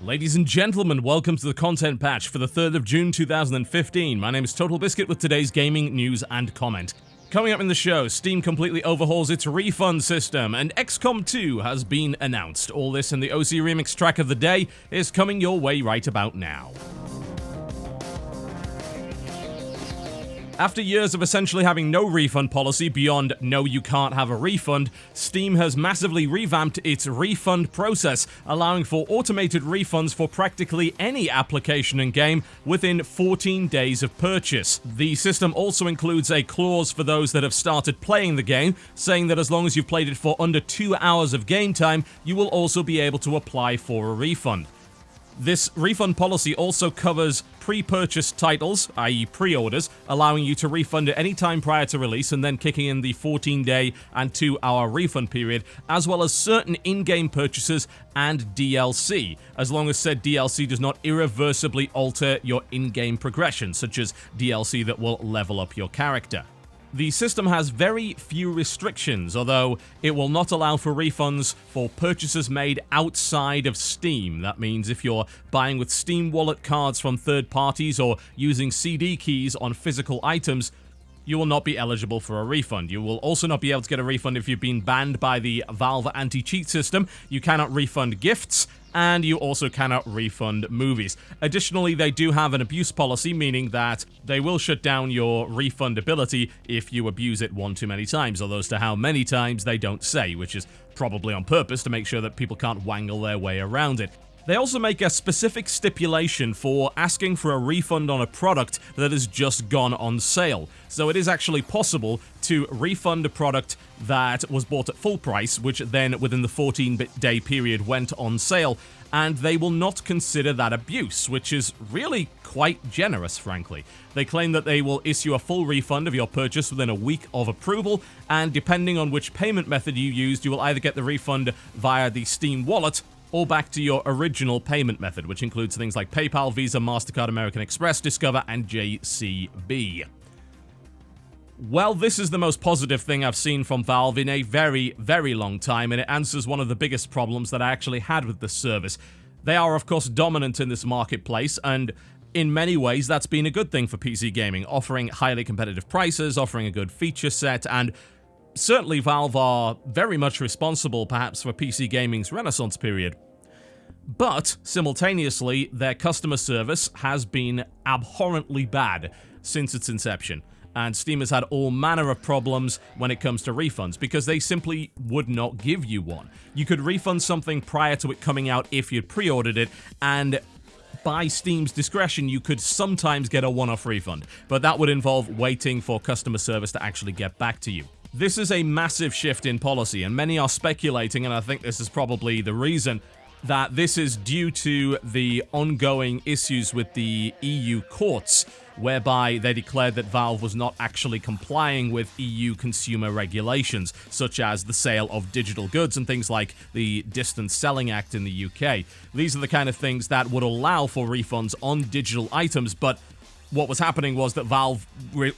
Ladies and gentlemen, welcome to the content patch for the 3rd of June 2015. My name is TotalBiscuit with today's gaming news and comment. Coming up in the show, Steam completely overhauls its refund system, and XCOM 2 has been announced. All this and the OC Remix track of the day is coming your way right about now. After years of essentially having no refund policy beyond no you can't have a refund, Steam has massively revamped its refund process, allowing for automated refunds for practically any application and game within 14 days of purchase. The system also includes a clause for those that have started playing the game, saying that as long as you've played it for under 2 hours of game time, you will also be able to apply for a refund. This refund policy also covers pre-purchased titles, i.e. pre-orders, allowing you to refund at any time prior to release and then kicking in the 14-day and 2-hour refund period, as well as certain in-game purchases and DLC, as long as said DLC does not irreversibly alter your in-game progression, such as DLC that will level up your character. The system has very few restrictions, although it will not allow for refunds for purchases made outside of Steam. That means if you're buying with Steam wallet cards from third parties or using CD keys on physical items, you will not be eligible for a refund. You will also not be able to get a refund if you've been banned by the Valve anti-cheat system. You cannot refund gifts, and you also cannot refund movies. Additionally, they do have an abuse policy, meaning that they will shut down your refundability if you abuse it one too many times, although as to how many times they don't say, which is probably on purpose to make sure that people can't wangle their way around it. They also make a specific stipulation for asking for a refund on a product that has just gone on sale. So it is actually possible to refund a product that was bought at full price, which then within the 14-day period went on sale, and they will not consider that abuse, which is really quite generous, frankly. They claim that they will issue a full refund of your purchase within a week of approval, and depending on which payment method you used, you will either get the refund via the Steam wallet or back to your original payment method, which includes things like PayPal, Visa, MasterCard, American Express, Discover, and JCB. Well, this is the most positive thing I've seen from Valve in a very, very long time, and it answers one of the biggest problems that I actually had with this service. They are, of course, dominant in this marketplace, and in many ways, that's been a good thing for PC gaming, offering highly competitive prices, offering a good feature set, and certainly Valve are very much responsible, perhaps, for PC gaming's renaissance period. But, simultaneously, their customer service has been abhorrently bad since its inception, and Steam has had all manner of problems when it comes to refunds, because they simply would not give you one. You could refund something prior to it coming out if you'd pre-ordered it, and by Steam's discretion, you could sometimes get a one-off refund, but that would involve waiting for customer service to actually get back to you. This is a massive shift in policy, and many are speculating, and I think this is probably the reason, that this is due to the ongoing issues with the EU courts, whereby they declared that Valve was not actually complying with EU consumer regulations, such as the sale of digital goods and things like the Distance Selling Act in the UK. These are the kind of things that would allow for refunds on digital items, but what was happening was that Valve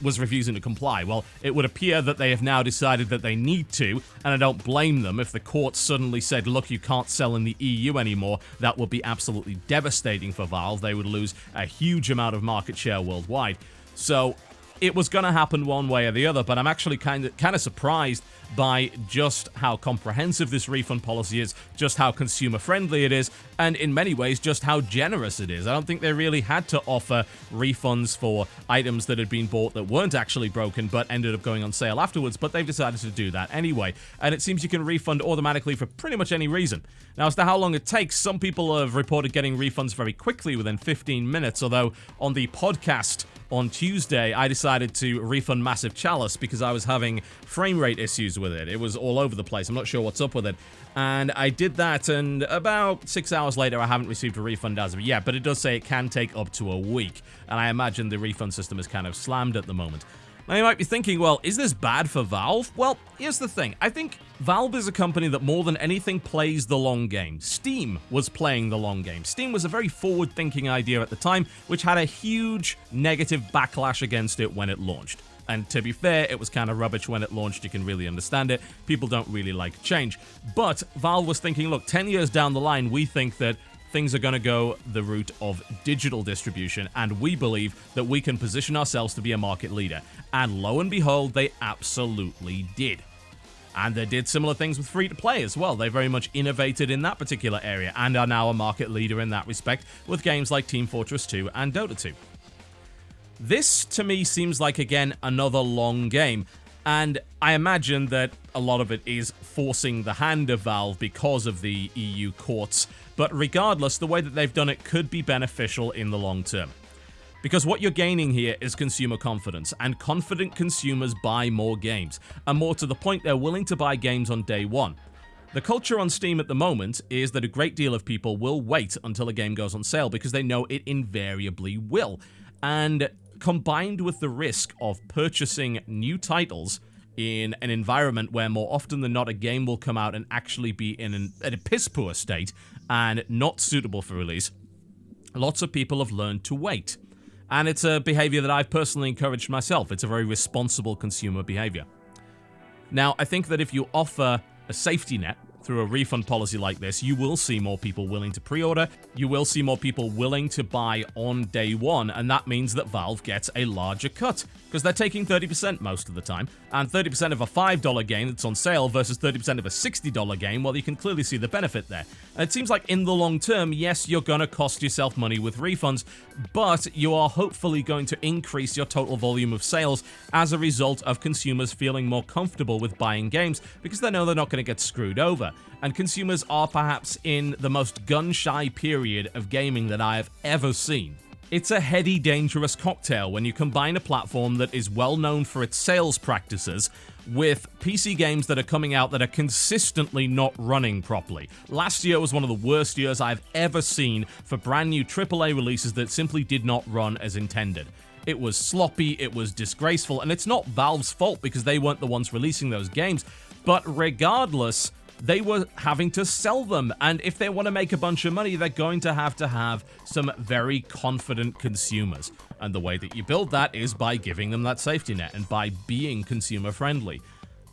was refusing to comply. Well, it would appear that they have now decided that they need to, and I don't blame them. If the courts suddenly said, look, you can't sell in the EU anymore, that would be absolutely devastating for Valve. They would lose a huge amount of market share worldwide. So it was going to happen one way or the other, but I'm actually kind of surprised by just how comprehensive this refund policy is, just how consumer-friendly it is, and in many ways, just how generous it is. I don't think they really had to offer refunds for items that had been bought that weren't actually broken, but ended up going on sale afterwards, but they've decided to do that anyway, and it seems you can refund automatically for pretty much any reason. Now, as to how long it takes, some people have reported getting refunds very quickly, within 15 minutes, although on the podcast on Tuesday, I decided to refund Massive Chalice because I was having frame rate issues with it. It was all over the place. I'm not sure what's up with it. And I did that, and about 6 hours later, I haven't received a refund as of yet, but it does say it can take up to a week. And I imagine the refund system is kind of slammed at the moment. Now, you might be thinking, well, is this bad for Valve? Well, here's the thing. I think Valve is a company that more than anything plays the long game. Steam was playing the long game. Steam was a very forward-thinking idea at the time, which had a huge negative backlash against it when it launched. And to be fair, it was kind of rubbish when it launched. You can really understand it. People don't really like change. But Valve was thinking, look, 10 years down the line, we think that things are going to go the route of digital distribution, and we believe that we can position ourselves to be a market leader. And lo and behold, they absolutely did. And they did similar things with free-to-play as well. They very much innovated in that particular area and are now a market leader in that respect with games like Team Fortress 2 and Dota 2. This, to me, seems like, again, another long game. And I imagine that a lot of it is forcing the hand of Valve because of the EU courts. But regardless, the way that they've done it could be beneficial in the long term. Because what you're gaining here is consumer confidence, and confident consumers buy more games, and more to the point, they're willing to buy games on day one. The culture on Steam at the moment is that a great deal of people will wait until a game goes on sale because they know it invariably will. And combined with the risk of purchasing new titles in an environment where more often than not a game will come out and actually be in a piss-poor state and not suitable for release, lots of people have learned to wait. And it's a behavior that I've personally encouraged myself. It's a very responsible consumer behavior. Now, I think that if you offer a safety net through a refund policy like this, you will see more people willing to pre-order, you will see more people willing to buy on day one, and that means that Valve gets a larger cut, because they're taking 30% most of the time, and 30% of a $5 game that's on sale versus 30% of a $60 game, well, you can clearly see the benefit there. And it seems like in the long term, yes, you're going to cost yourself money with refunds, but you are hopefully going to increase your total volume of sales as a result of consumers feeling more comfortable with buying games, because they know they're not going to get screwed over. And consumers are perhaps in the most gun-shy period of gaming that I have ever seen. It's a heady, dangerous cocktail when you combine a platform that is well known for its sales practices with PC games that are coming out that are consistently not running properly. Last year was one of the worst years I've ever seen for brand new AAA releases that simply did not run as intended. It was sloppy, it was disgraceful, and it's not Valve's fault because they weren't the ones releasing those games, but regardless, they were having to sell them, and if they want to make a bunch of money, they're going to have some very confident consumers. And the way that you build that is by giving them that safety net and by being consumer friendly.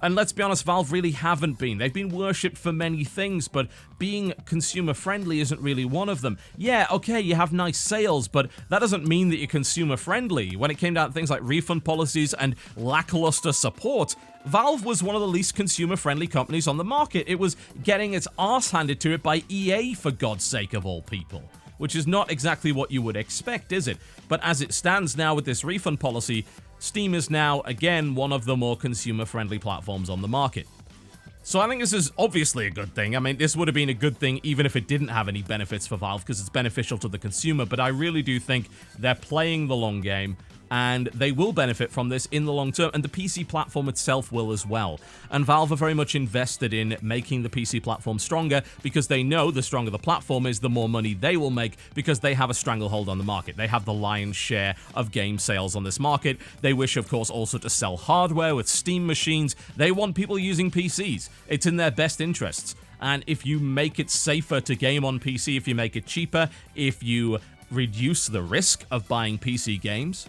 And let's be honest, Valve really haven't been. They've been worshipped for many things, but being consumer friendly isn't really one of them. Yeah, okay, you have nice sales, but that doesn't mean that you're consumer friendly. When it came down to things like refund policies and lackluster support, Valve was one of the least consumer-friendly companies on the market. It was getting its arse handed to it by EA, for God's sake of all people. Which is not exactly what you would expect, is it? But as it stands now with this refund policy, Steam is now, again, one of the more consumer-friendly platforms on the market. So I think this is obviously a good thing. I mean, this would have been a good thing even if it didn't have any benefits for Valve, because it's beneficial to the consumer, but I really do think they're playing the long game, and they will benefit from this in the long term, and the PC platform itself will as well. And Valve are very much invested in making the PC platform stronger, because they know the stronger the platform is, the more money they will make, because they have a stranglehold on the market. They have the lion's share of game sales on this market. They wish, of course, also to sell hardware with Steam machines. They want people using PCs. It's in their best interests. And if you make it safer to game on PC, if you make it cheaper, if you reduce the risk of buying PC games,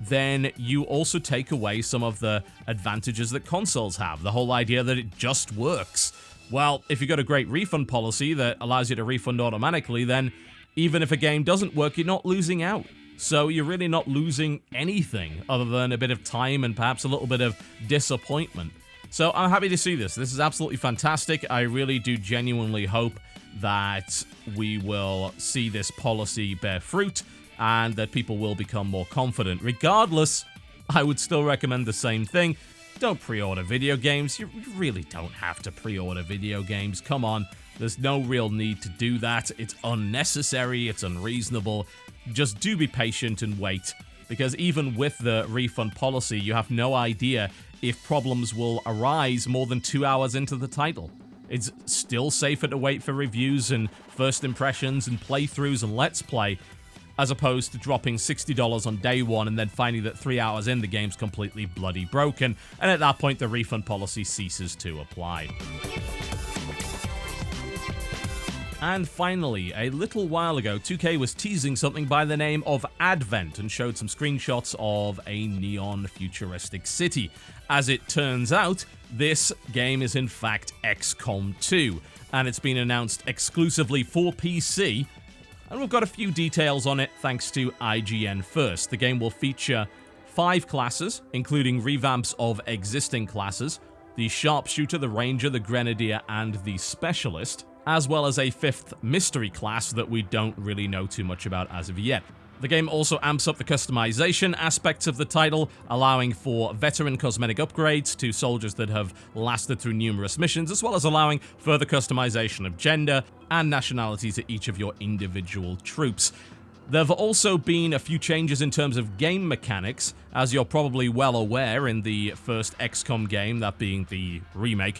then you also take away some of the advantages that consoles have. The whole idea that it just works. Well, if you've got a great refund policy that allows you to refund automatically, then even if a game doesn't work, you're not losing out. So you're really not losing anything other than a bit of time and perhaps a little bit of disappointment. So I'm happy to see this. This is absolutely fantastic. I really do genuinely hope that we will see this policy bear fruit, and that people will become more confident. Regardless, I would still recommend the same thing. Don't pre-order video games. You really don't have to pre-order video games. Come on. There's no real need to do that. It's unnecessary. It's unreasonable. Just do be patient and wait. Because even with the refund policy, you have no idea if problems will arise more than 2 hours into the title. It's still safer to wait for reviews and first impressions and playthroughs and Let's Play, as opposed to dropping $60 on day one and then finding that 3 hours in the game's completely bloody broken, and at that point the refund policy ceases to apply. And finally, a little while ago, 2K was teasing something by the name of Advent and showed some screenshots of a neon futuristic city. As it turns out, this game is in fact XCOM 2, and it's been announced exclusively for PC and we've got a few details on it thanks to IGN first. The game will feature 5 classes, including revamps of existing classes, the Sharpshooter, the Ranger, the Grenadier, and the Specialist, as well as a 5th mystery class that we don't really know too much about as of yet. The game also amps up the customization aspects of the title, allowing for veteran cosmetic upgrades to soldiers that have lasted through numerous missions, as well as allowing further customization of gender and nationality to each of your individual troops. There have also been a few changes in terms of game mechanics. As you're probably well aware, in the first XCOM game, that being the remake,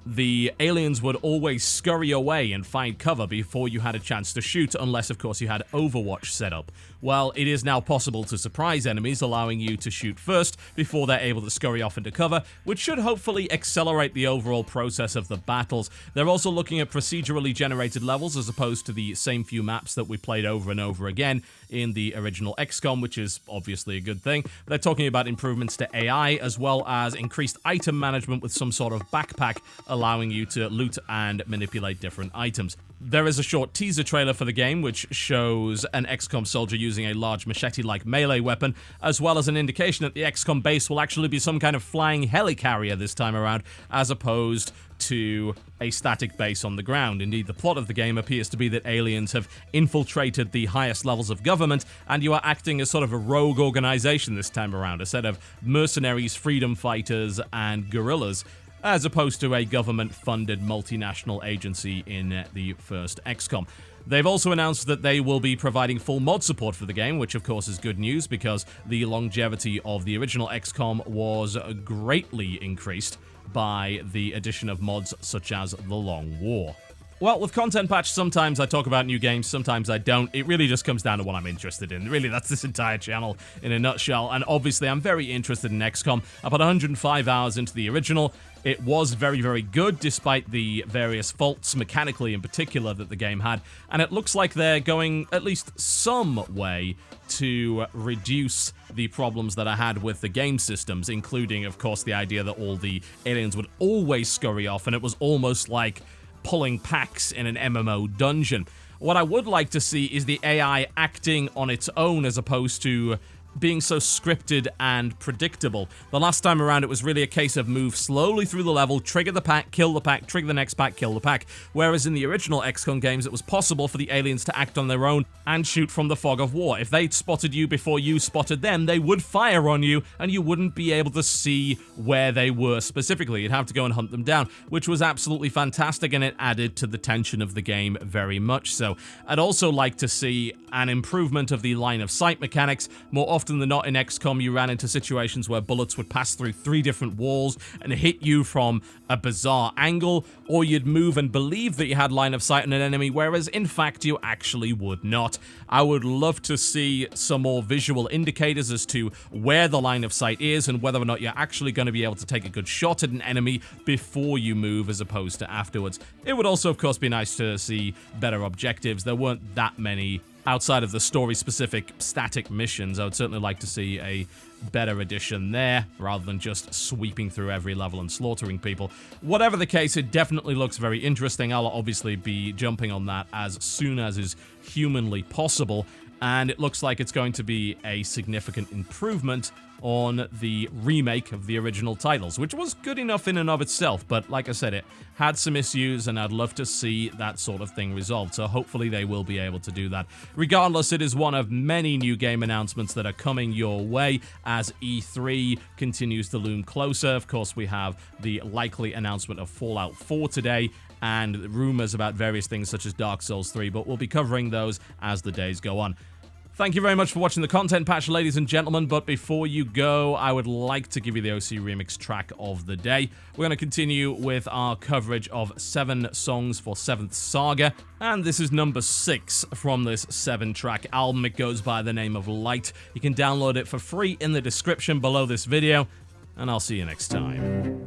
the aliens would always scurry away and find cover before you had a chance to shoot, unless, of course, you had Overwatch set up. Well, it is now possible to surprise enemies, allowing you to shoot first before they're able to scurry off into cover, which should hopefully accelerate the overall process of the battles. They're also looking at procedurally generated levels as opposed to the same few maps that we played over and over again in the original XCOM, which is obviously a good thing. They're talking about improvements to AI, as well as increased item management with some sort of backpack, allowing you to loot and manipulate different items. There is a short teaser trailer for the game, which shows an XCOM soldier using a large machete-like melee weapon, as well as an indication that the XCOM base will actually be some kind of flying helicarrier this time around, as opposed to a static base on the ground. Indeed, the plot of the game appears to be that aliens have infiltrated the highest levels of government, and you are acting as sort of a rogue organization this time around, a set of mercenaries, freedom fighters, and guerrillas, as opposed to a government-funded multinational agency in the first XCOM. They've also announced that they will be providing full mod support for the game, which of course is good news because the longevity of the original XCOM was greatly increased by the addition of mods such as The Long War. Well, with Content Patch, sometimes I talk about new games, sometimes I don't. It really just comes down to what I'm interested in. Really, that's this entire channel in a nutshell, and obviously I'm very interested in XCOM. I put 105 hours into the original. It was very, very good, despite the various faults, mechanically in particular, that the game had, and it looks like they're going at least some way to reduce the problems that I had with the game systems, including, of course, the idea that all the aliens would always scurry off, and it was almost like pulling packs in an MMO dungeon. What I would like to see is the AI acting on its own as opposed to being so scripted and predictable. The last time around, it was really a case of move slowly through the level, trigger the pack, kill the pack, trigger the next pack, kill the pack. Whereas in the original XCOM games, it was possible for the aliens to act on their own and shoot from the fog of war. If they'd spotted you before you spotted them, they would fire on you, and you wouldn't be able to see where they were specifically. You'd have to go and hunt them down, which was absolutely fantastic, and it added to the tension of the game very much so. I'd also like to see an improvement of the line of sight mechanics. More often than not in XCOM, you ran into situations where bullets would pass through 3 different walls and hit you from a bizarre angle, or you'd move and believe that you had line of sight on an enemy, whereas in fact you actually would not. I would love to see some more visual indicators as to where the line of sight is and whether or not you're actually going to be able to take a good shot at an enemy before you move as opposed to afterwards. It would also, of course, be nice to see better objectives. There weren't that many outside of the story-specific static missions. I would certainly like to see a better addition there, rather than just sweeping through every level and slaughtering people. Whatever the case, it definitely looks very interesting. I'll obviously be jumping on that as soon as is humanly possible, and it looks like it's going to be a significant improvement on the remake of the original titles, which was good enough in and of itself, but like I said, it had some issues, and I'd love to see that sort of thing resolved, so hopefully they will be able to do that. Regardless, it is one of many new game announcements that are coming your way as E3 continues to loom closer. Of course, we have the likely announcement of Fallout 4 today, and rumors about various things such as Dark Souls 3, but we'll be covering those as the days go on. Thank you very much for watching the Content Patch, ladies and gentlemen, but before you go, I would like to give you the OC Remix track of the day. We're going to continue with our coverage of 7 songs for 7th Saga, and this is number 6 from this 7-track album. It goes by the name of Light. You can download it for free in the description below this video, and I'll see you next time.